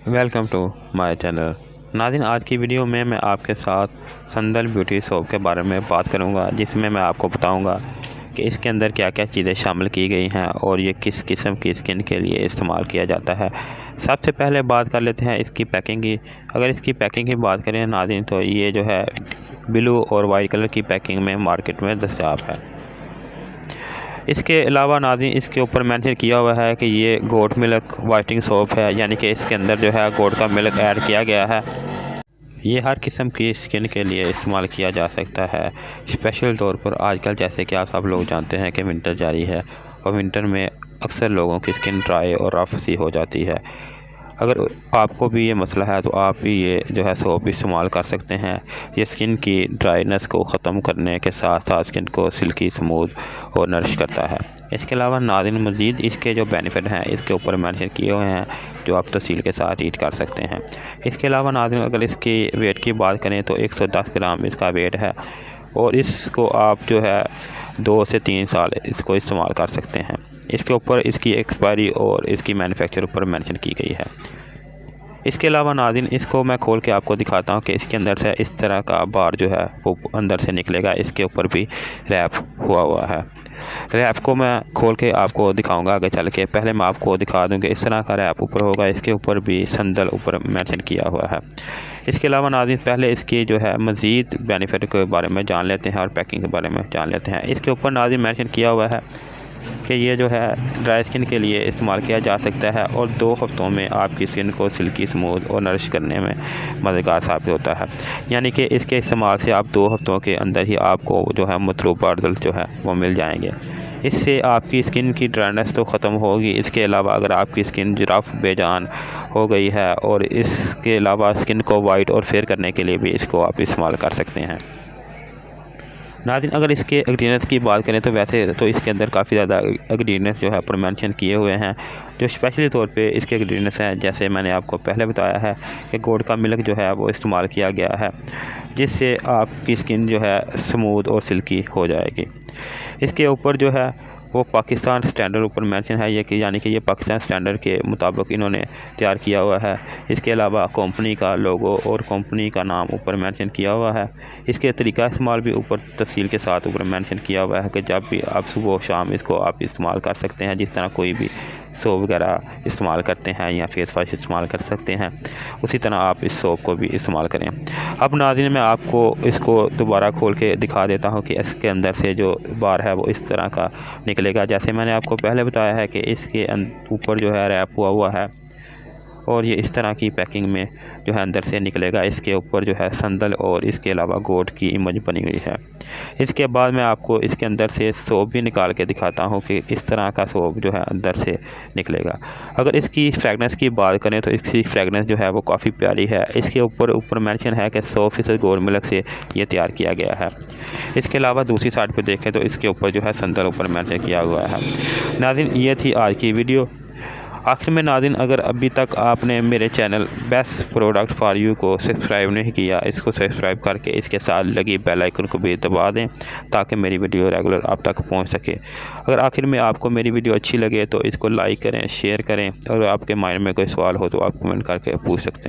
Welcome to my channel. नाज़रीन, आज की वीडियो में मैं आपके साथ संदल ब्यूटी सोप के बारे में बात करूंगा, जिसमें मैं आपको बताऊंगा कि इसके अंदर क्या क्या चीज़ें शामिल की गई हैं और ये किस किस्म की स्किन के लिए इस्तेमाल किया जाता है। सबसे पहले बात कर लेते हैं इसकी पैकिंग की। अगर इसकी पैकिंग की बात करें नाज़रीन, तो ये जो है ब्लू और वाइट कलर की पैकिंग में मार्केट में दस्तयाब है। इसके अलावा नाज़रीन, इसके ऊपर मेंशन किया हुआ है कि ये गोट मिल्क वाइटनिंग सोप है, यानी कि इसके अंदर जो है गोट का मिल्क ऐड किया गया है। ये हर किस्म की स्किन के लिए इस्तेमाल किया जा सकता है। स्पेशल तौर पर आजकल जैसे कि आप सब लोग जानते हैं कि विंटर जारी है और विंटर में अक्सर लोगों की स्किन ड्राई और रफ सी हो जाती है। अगर आपको भी ये मसला है तो आप भी ये जो है सोप इस्तेमाल कर सकते हैं। ये स्किन की ड्राइनेस को ख़त्म करने के साथ साथ स्किन को सिल्की स्मूथ और नरिश करता है। इसके अलावा नाज़रीन, मज़ीद इसके जो बेनिफिट हैं इसके ऊपर मेंशन किए हुए हैं, जो आप तफसील के साथ रीड कर सकते हैं। इसके अलावा नाज़रीन, अगर इसकी वेट की बात करें तो 110 ग्राम इसका वेट है और इसको आप जो है 2 से 3 साल इसको इस्तेमाल कर सकते हैं। इसके ऊपर इसकी एक्सपायरी और इसकी मैन्युफैक्चर ऊपर मेंशन की गई है। इसके अलावा नाज़रीन, इसको मैं खोल के आपको दिखाता हूँ कि इसके अंदर से इस तरह का बार जो है वो अंदर से निकलेगा। इसके ऊपर भी रैप हुआ है। रैप को मैं खोल के आपको दिखाऊंगा आगे चल के। पहले मैं आपको दिखा दूँ कि इस तरह का रैप ऊपर होगा। इसके ऊपर भी संदल ऊपर मेंशन किया हुआ है। इसके अलावा नाज़रीन, पहले इसकी जो है मज़ीद बेनिफिट के बारे में जान लेते हैं और पैकिंग के बारे में जान लेते हैं। इसके ऊपर नाज़रीन मेंशन किया हुआ है कि ये जो है ड्राई स्किन के लिए इस्तेमाल किया जा सकता है और 2 हफ्तों में आपकी स्किन को सिल्की स्मूथ और नरिश करने में मददगार साबित होता है। यानी कि इसके इस्तेमाल से आप 2 हफ्तों के अंदर ही आपको जो है मतलूबा रिजल्ट जो है वो मिल जाएंगे। इससे आपकी स्किन की ड्राइनेस तो ख़त्म होगी। इसके अलावा अगर आपकी स्किन रफ बेजान हो गई है और इसके अलावा स्किन को वाइट और फेयर करने के लिए भी इसको आप इस्तेमाल कर सकते हैं। नाज़रीन, अगर इसके इंग्रेडिएंट्स की बात करें तो वैसे तो इसके अंदर काफ़ी ज़्यादा इंग्रेडिएंट्स जो है पर मेंशन किए हुए हैं, जो स्पेशली तौर पे इसके इंग्रेडिएंट्स हैं। जैसे मैंने आपको पहले बताया है कि गोट का मिल्क जो है वो इस्तेमाल किया गया है, जिससे आपकी स्किन जो है स्मूथ और सिल्की हो जाएगी। इसके ऊपर जो है वो पाकिस्तान स्टैंडर्ड ऊपर मेंशन है, ये कि यानी कि ये पाकिस्तान स्टैंडर्ड के मुताबिक इन्होंने तैयार किया हुआ है। इसके अलावा कंपनी का लोगो और कंपनी का नाम ऊपर मेंशन किया हुआ है। इसके तरीका इस्तेमाल भी ऊपर तफसील के साथ ऊपर मेंशन किया हुआ है कि जब भी आप सुबह शाम इसको आप इस्तेमाल कर सकते हैं। जिस तरह कोई भी सोप वगैरह इस्तेमाल करते हैं या फेस वाश इस्तेमाल कर सकते हैं, उसी तरह आप इस सोप को भी इस्तेमाल करें। अब नाज़रीन, मैं आपको इसको दोबारा खोल के दिखा देता हूँ कि इसके अंदर से जो बार है वो इस तरह का निकलेगा। जैसे मैंने आपको पहले बताया है कि इसके ऊपर जो है रैप हुआ है और ये इस तरह की पैकिंग में जो है अंदर से निकलेगा। इसके ऊपर जो है संदल और इसके अलावा गोट की इमेज बनी हुई है। इसके बाद मैं आपको इसके अंदर से सोप भी निकाल के दिखाता हूँ कि इस तरह का सोप जो है अंदर से निकलेगा। अगर इसकी फ्रेगनेंस की बात करें तो इसकी फ्रेगनेंस जो है वो काफ़ी प्यारी है। इसके ऊपर मेंशन है कि 100% गोट मिल्क से ये तैयार किया गया है। इसके अलावा दूसरी साइड पर देखें तो इसके ऊपर जो है संदल ऊपर मेंशन किया हुआ है। नाज़रीन, ये थी आज की वीडियो। आखिर में नाज़रीन, अगर अभी तक आपने मेरे channel best product for you को सब्सक्राइब नहीं किया, इसको सब्सक्राइब करके इसके साथ लगी बेल आइकन को भी दबा दें ताकि मेरी वीडियो रेगुलर आप तक पहुंच सके। अगर आखिर में आपको मेरी वीडियो अच्छी लगे तो इसको लाइक करें, शेयर करें और आपके माइंड में कोई सवाल हो तो आप कमेंट करके पूछ सकते हैं।